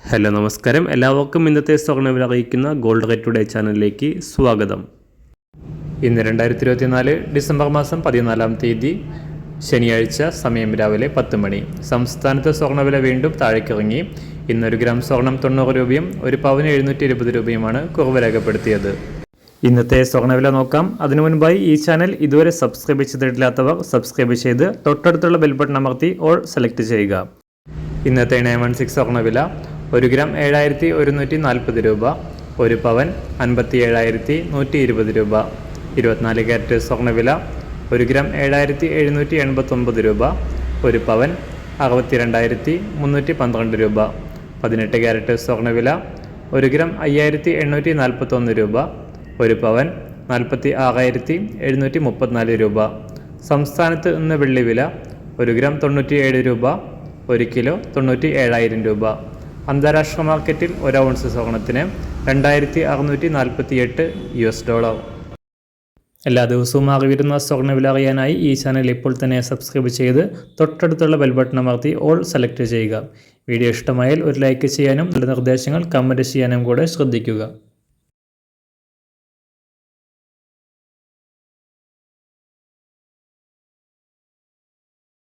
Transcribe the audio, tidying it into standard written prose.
Hello നമസ്കാരം, എല്ലാവർക്കും ഇന്നത്തെ സ്വർണ്ണവില അറിയിക്കുന്ന ഗോൾഡ് റേറ്റ് ടുഡേ ചാനലിലേക്ക് സ്വാഗതം. ഇന്ന് 2024 ഡിസംബർ മാസം 14-ാം തീയതി ശനിയാഴ്ച, സമയം രാവിലെ 10 മണി. സംസ്ഥാനത്ത് സ്വർണ്ണവില വീണ്ടും താഴേക്കിറങ്ങി. ഇന്ന് 1 ഗ്രാം സ്വർണം 90 രൂപയും 1 പവന് 720 രൂപയുമാണ് കുറവ് രേഖപ്പെടുത്തിയത്. ഇന്നത്തെ സ്വർണ്ണവില നോക്കാം. അതിനു മുൻപായി ഈ ചാനൽ ഇതുവരെ സബ്സ്ക്രൈബ് ചെയ്തിട്ടില്ലാത്തവർ സബ്സ്ക്രൈബ് ചെയ്ത് തൊട്ടടുത്തുള്ള ബെൽ ബട്ടൺ അമർത്തി ഓൾ സെലക്ട് ചെയ്യുക. ഇന്നത്തെ 916 സ്വർണ്ണവില 1 ഗ്രാം 7140 രൂപ, 1 പവൻ 57,120 രൂപ. 24 ക്യാരറ്റ് സ്വർണ്ണവില 1 ഗ്രാം 7789 രൂപ, 1 പവൻ 62,312 രൂപ. 18 ക്യാരറ്റ് സ്വർണ്ണവില 1 ഗ്രാം 5841 രൂപ, 1 പവൻ 46,734 രൂപ. സംസ്ഥാനത്ത് ഇന്ന് വെള്ളിവില 1 ഗ്രാം 97 രൂപ, 1 കിലോ 97,000 രൂപ. അന്താരാഷ്ട്ര മാർക്കറ്റിൽ 1 ഔൺസ് സ്വർണത്തിന് 2648 $. എല്ലാ ദിവസവും അറിവിരുന്ന സ്വർണ്ണവില അറിയാനായി ഈ ചാനൽ ഇപ്പോൾ തന്നെ സബ്സ്ക്രൈബ് ചെയ്ത് തൊട്ടടുത്തുള്ള ബെൽ ബട്ടൺ അമർത്തി ഓൾ സെലക്ട് ചെയ്യുക. വീഡിയോ ഇഷ്ടമായാൽ ഒരു ലൈക്ക് ചെയ്യാനും നല്ല നിർദ്ദേശങ്ങൾ കമൻറ്റ് ചെയ്യാനും കൂടെ ശ്രദ്ധിക്കുക.